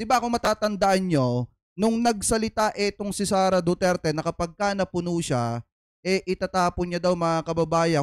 'Di ba kung matatandaan nyo, nung nagsalita etong si Sara Duterte na kapagka napuno siya, itatapon niya daw mga kababayan,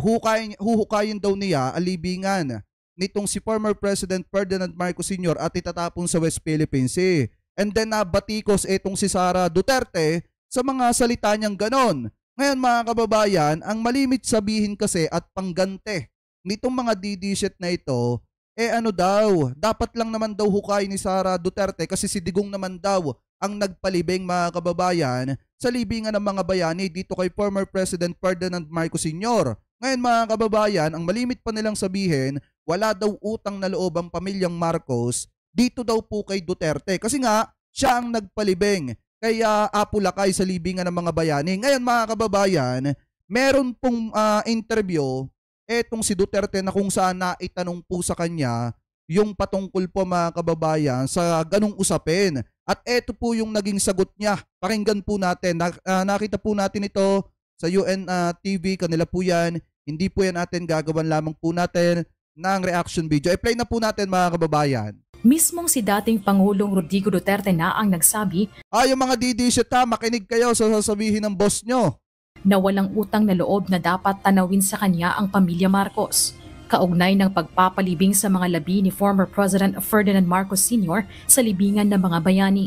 huhukayin daw niya ang libingan nitong si former President Ferdinand Marcos Sr. at itatapon sa West Philippine Sea. And then nabatikos etong si Sara Duterte sa mga salita niyang ganon. Ngayon mga kababayan, ang malimit sabihin kasi at panggante nitong mga DD shit na ito, ano daw, dapat lang naman daw hukay ni Sara Duterte kasi si Digong naman daw ang nagpalibing mga kababayan sa libingan ng mga bayani dito kay former President Ferdinand Marcos Sr. Ngayon mga kababayan, ang malimit pa nilang sabihin, wala daw utang na loob ang pamilyang Marcos dito daw po kay Duterte kasi nga siya ang nagpalibing kay Apo Lakay sa libingan ng mga bayani. Ngayon mga kababayan, meron pong interview etong si Duterte na kung saan naitanong po sa kanya yung patungkol po mga kababayan sa ganong usapin. At eto po yung naging sagot niya. Pakinggan po natin. Nakita po natin ito sa UN TV. Kanila po yan. Hindi po yan natin gagawan lamang po natin ng reaction video. I-play na po natin mga kababayan. Mismong si dating Pangulong Rodrigo Duterte na ang nagsabi, yung mga DD-shit makinig kayo sa sasabihin ng boss nyo. Na walang utang na loob na dapat tanawin sa kanya ang pamilya Marcos. Kaugnay ng pagpapalibing sa mga labi ni former President Ferdinand Marcos Sr. sa libingan ng mga bayani.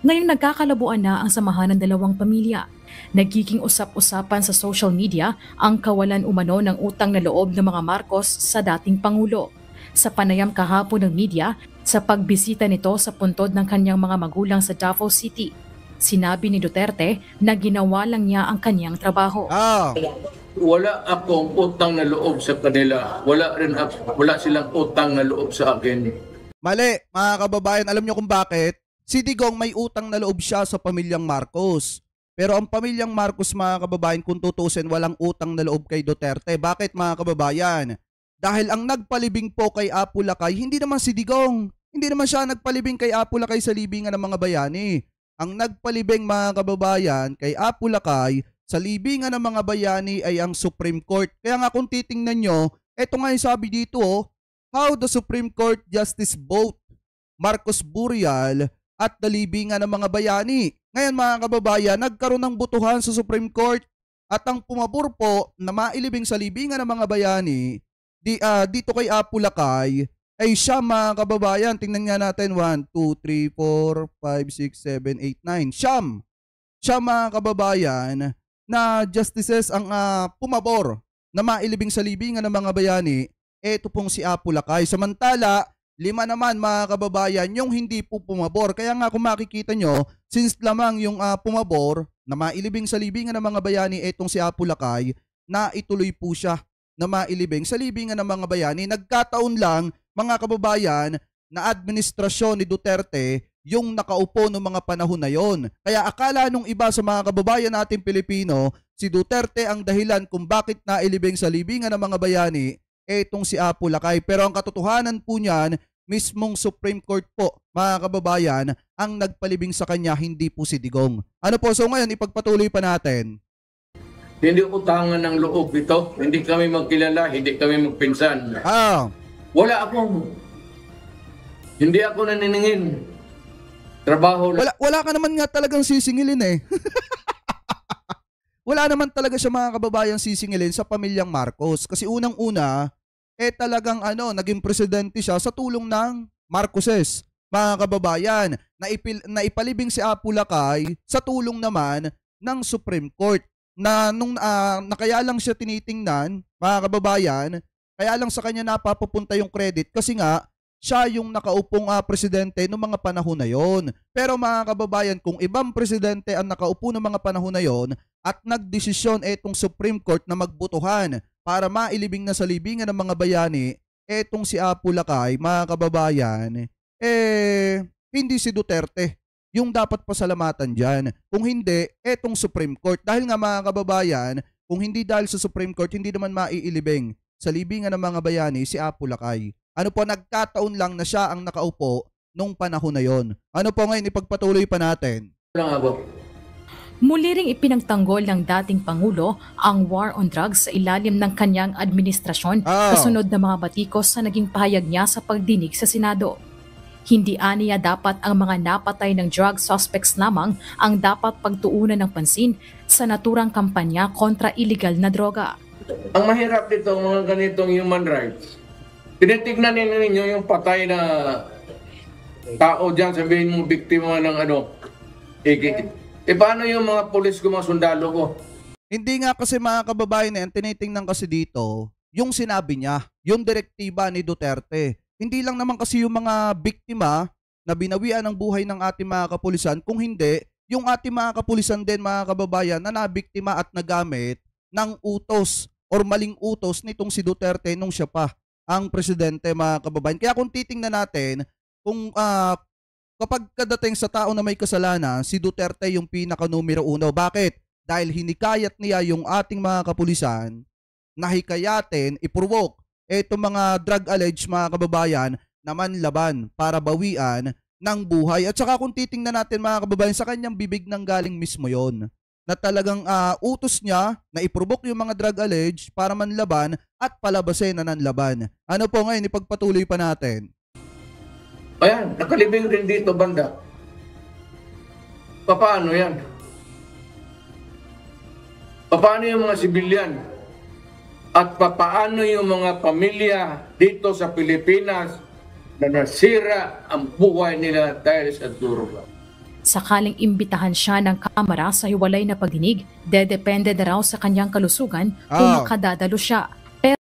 Ngayong nagkakalabuan na ang samahan ng dalawang pamilya. Nagiging usap-usapan sa social media ang kawalan umano ng utang na loob ng mga Marcos sa dating Pangulo. Sa panayam kahapon ng media, sa pagbisita nito sa puntod ng kanyang mga magulang sa Davao City, sinabi ni Duterte na ginawa lang niya ang kanyang trabaho. Wala akong utang na loob sa kanila. Wala silang utang na loob sa akin. Mali, mga kababayan, alam nyo kung bakit? Si Digong may utang na loob siya sa pamilyang Marcos. Pero ang pamilyang Marcos, mga kababayan, kung tutusin, walang utang na loob kay Duterte. Bakit mga kababayan? Dahil ang nagpalibing po kay Apo Lakay, hindi naman si Digong. Hindi naman siya nagpalibing kay Apo Lakay sa libingan ng mga bayani. Ang nagpalibing mga kababayan kay Apo Lakay sa libingan ng mga bayani ay ang Supreme Court. Kaya nga kung titingnan nyo, eto nga yung sabi dito, how the Supreme Court Justice both Marcos Burial at the libingan ng mga bayani. Ngayon mga kababayan, nagkaroon ng butuhan sa Supreme Court at ang pumabor po na mailibing sa libingan ng mga bayani dito kay Apo Lakay ay siya mga kababayan. Tingnan nga natin, 1, 2, 3, 4, 5, 6, 7, 8, 9. Siya mga kababayan na justices ang pumabor na mailibing sa libingan ng mga bayani. Ito pong si Apo Lakay. Samantala, 5 naman mga kababayan yung hindi po pumabor. Kaya nga kung makikita nyo, since lamang yung pumabor na mailibing sa libingan ng mga bayani, etong si Apo Lakay, na ituloy po siya na mailibing sa libingan ng mga bayani. Nagkataon lang mga kababayan na administrasyon ni Duterte yung nakaupo ng mga panahon na yon. Kaya akala nung iba sa mga kababayan natin Pilipino, si Duterte ang dahilan kung bakit nailibing sa libingan ng mga bayani etong si Apo Lakay. Pero ang katotohanan po niyan, mismong Supreme Court po mga kababayan ang nagpalibing sa kanya, hindi po si Digong. Ano po, so ngayon ipagpatuloy pa natin. Hindi utangan ng loob ito. Hindi kami magkilala, hindi kami magpinsan. Hindi ako naniningin. Trabaho lang. Wala ka naman nga talagang sisingilin eh. Wala naman talaga siya mga kababayan sisingilin sa pamilyang Marcos. Kasi unang-una, talagang naging presidente siya sa tulong ng Marcoses. Mga kababayan, naipalibing si Apo Lakay sa tulong naman ng Supreme Court. Na kaya lang siya tinitingnan, mga kababayan, kaya lang sa kanya napapapunta yung credit kasi nga siya yung nakaupong presidente noong mga panahon na yon. Pero mga kababayan, kung ibang presidente ang nakaupo ng mga panahon na yon at nagdesisyon etong Supreme Court na magbutuhan para mailibing na sa libingan ng mga bayani, etong si Apo Lakay, mga kababayan, hindi si Duterte yung dapat pasalamatan dyan. Kung hindi, etong Supreme Court. Dahil nga mga kababayan, kung hindi dahil sa Supreme Court, hindi naman maiilibing sa libingan ng mga bayani si Apo Lakay. Ano po, nagkataon lang na siya ang nakaupo nung panahon na yon. Ano po ngayon, ipagpatuloy pa natin. Muli ring ipinagtanggol ng dating Pangulo ang war on drugs sa ilalim ng kanyang administrasyon kasunod ng mga batikos sa naging pahayag niya sa pagdinig sa Senado. Hindi aniya dapat ang mga napatay ng drug suspects lamang ang dapat pagtuunan ng pansin sa naturang kampanya kontra illegal na droga. Ang mahirap dito, mga ganitong human rights, tinitignan ninyo yung patay na tao dyan, sabihin mo biktima ng paano yung mga pulis ko, mga sundalo ko? Hindi nga kasi mga kababayan yan, tinitingnan kasi dito yung sinabi niya, yung direktiba ni Duterte. Hindi lang naman kasi yung mga biktima na binawian ng buhay ng ating mga kapulisan, kung hindi, yung ating mga kapulisan din mga kababayan na nabiktima at nagamit ng utos or maling utos nitong si Duterte nung siya pa ang presidente mga kababayan. Kaya kung titingnan natin, kung kapag kadating sa tao na may kasalanan, si Duterte yung pinaka numero uno. Bakit? Dahil hinikayat niya yung ating mga kapulisan na hikayatin, iprovoke itong mga drug alleged mga kababayan na manlaban para bawian ng buhay. At saka kung titingnan natin mga kababayan, sa kanyang bibig nang galing mismo yon na talagang utos niya na iprovoke yung mga drug alleged para manlaban at palabasin na nanlaban. Ano po ngayon, ipagpatuloy pa natin. Ayan, nakalibing rin dito banda. Paano yan? Paano yung mga sibilyan? At paano yung mga pamilya dito sa Pilipinas na nasira ang buhay nila dahil sa droga? Sakaling imbitahan siya ng Kamara sa hiwalay na pagdinig, dedepende na raw sa kanyang kalusugan kung makadadalo siya.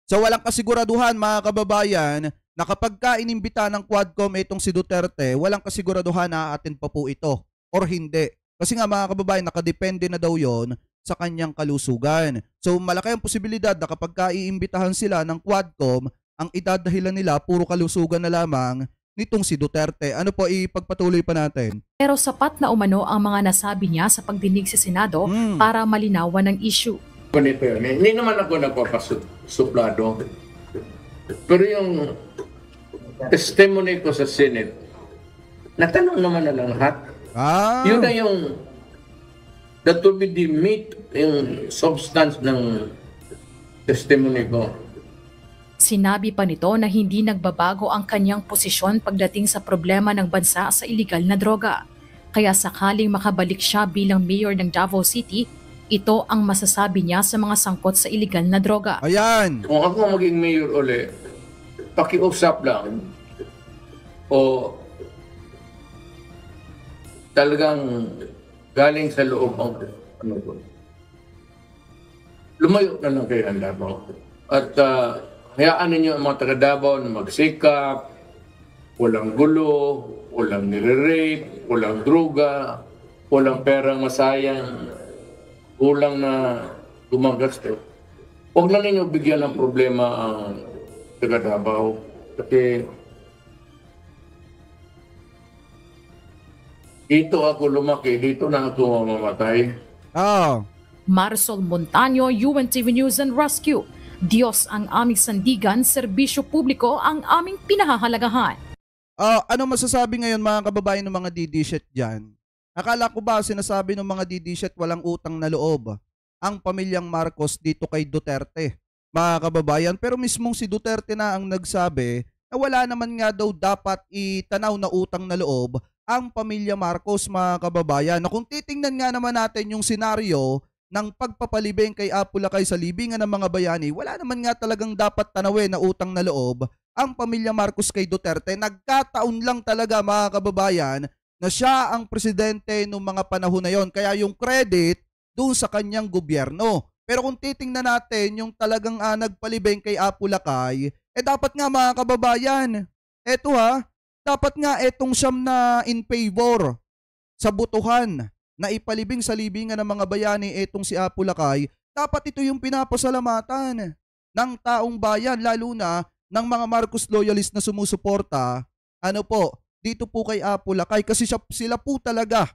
So walang kasiguraduhan mga kababayan na kapag ka inimbita ng Quadcom itong si Duterte, walang kasiguraduhan na atin pa po ito or hindi. Kasi nga mga kababayan, nakadepende na daw yon sa kanyang kalusugan. So malaki ang posibilidad na kapag kaiimbitahan sila ng Quadcom, ang idadahilan nila puro kalusugan na lamang nitong si Duterte. Ano po, ipagpatuloy pa natin. Pero sapat na umano ang mga nasabi niya sa pagdinig sa Senado para malinawan ng issue. Ganito yun. Hindi naman ako nagpapasuplado. Pero yung testimony ko sa Senate, natanong naman na lang lahat. Yun na yung that will be the meat, yung substance ng testimony ko. Sinabi pa nito na hindi nagbabago ang kanyang posisyon pagdating sa problema ng bansa sa iligal na droga. Kaya sakaling makabalik siya bilang mayor ng Davao City, ito ang masasabi niya sa mga sangkot sa iligal na droga. Ayan! Kung ako maging mayor ulit, pakiusap lang o talagang galing sa loob ang lumayo na lang kayo ang Davao. At hayaan ninyo ang mga taga Davao na magsikap, walang gulo, walang nire-rape, walang droga, walang perang masayang, kulang na gumagasto. Huwag lang ninyo bigyan ng problema ang taga Davao. Kasi dito ako lumaki, dito na ako mamamatay. Marisol Montaño, UNTV News and Rescue. Diyos ang aming sandigan, serbisyo publiko ang aming pinahahalagahan. Ano masasabi ngayon mga kababayan ng mga DD-shit dyan? Akala ko ba sinasabi ng mga DD-shit walang utang na loob ang pamilyang Marcos dito kay Duterte, mga kababayan? Pero mismong si Duterte na ang nagsabi na wala naman nga daw dapat itanaw na utang na loob ang pamilya Marcos, mga kababayan. Na kung titingnan nga naman natin yung senaryo ng pagpapalibing kay Apo Lakay sa libingan ng mga bayani, wala naman nga talagang dapat tanawin na utang na loob ang pamilya Marcos kay Duterte. Nagkataon lang talaga mga kababayan na siya ang presidente noong mga panahon na yon. Kaya yung credit doon sa kanyang gobyerno. Pero kung titingnan natin yung talagang nagpalibing kay Apo Lakay, dapat nga mga kababayan, dapat nga etong siyam na in favor sa butuhan na ipalibing sa libingan ng mga bayani etong si Apo Lakay, dapat ito yung pinapasalamatan ng taong bayan, lalo na ng mga Marcos loyalist na sumusuporta dito po kay Apo Lakay, kasi sila po talaga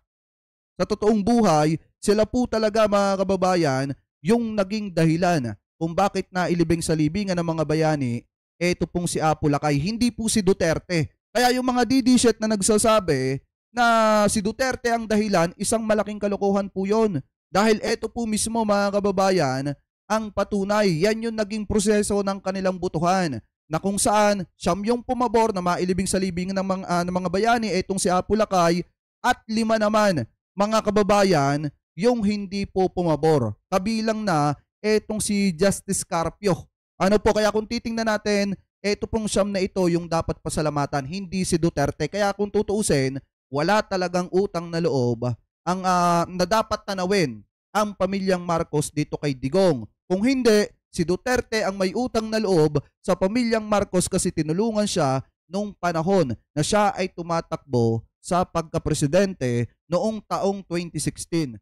sa totoong buhay, sila po talaga mga kababayan yung naging dahilan kung bakit nailibing sa libingan ng mga bayani eto pong si Apo Lakay, hindi po si Duterte. Kaya yung mga DD-shit na nagsasabi na si Duterte ang dahilan, isang malaking kalokohan po yon. Dahil eto po mismo mga kababayan ang patunay. Yan yung naging proseso ng kanilang butuhan na kung saan siyam yung pumabor na mailibing sa libingan ng mga bayani, itong si Apo Lakay, at 5 naman mga kababayan yung hindi po pumabor. Kabilang na itong si Justice Carpio. Ano po, kaya kung titingnan natin, ito pong siyam na ito yung dapat pasalamatan, hindi si Duterte. Kaya kung tutuusin, wala talagang utang na loob ang na dapat tanawin ang pamilyang Marcos dito kay Digong. Kung hindi, si Duterte ang may utang na loob sa pamilyang Marcos kasi tinulungan siya nung panahon na siya ay tumatakbo sa pagkapresidente noong taong 2016.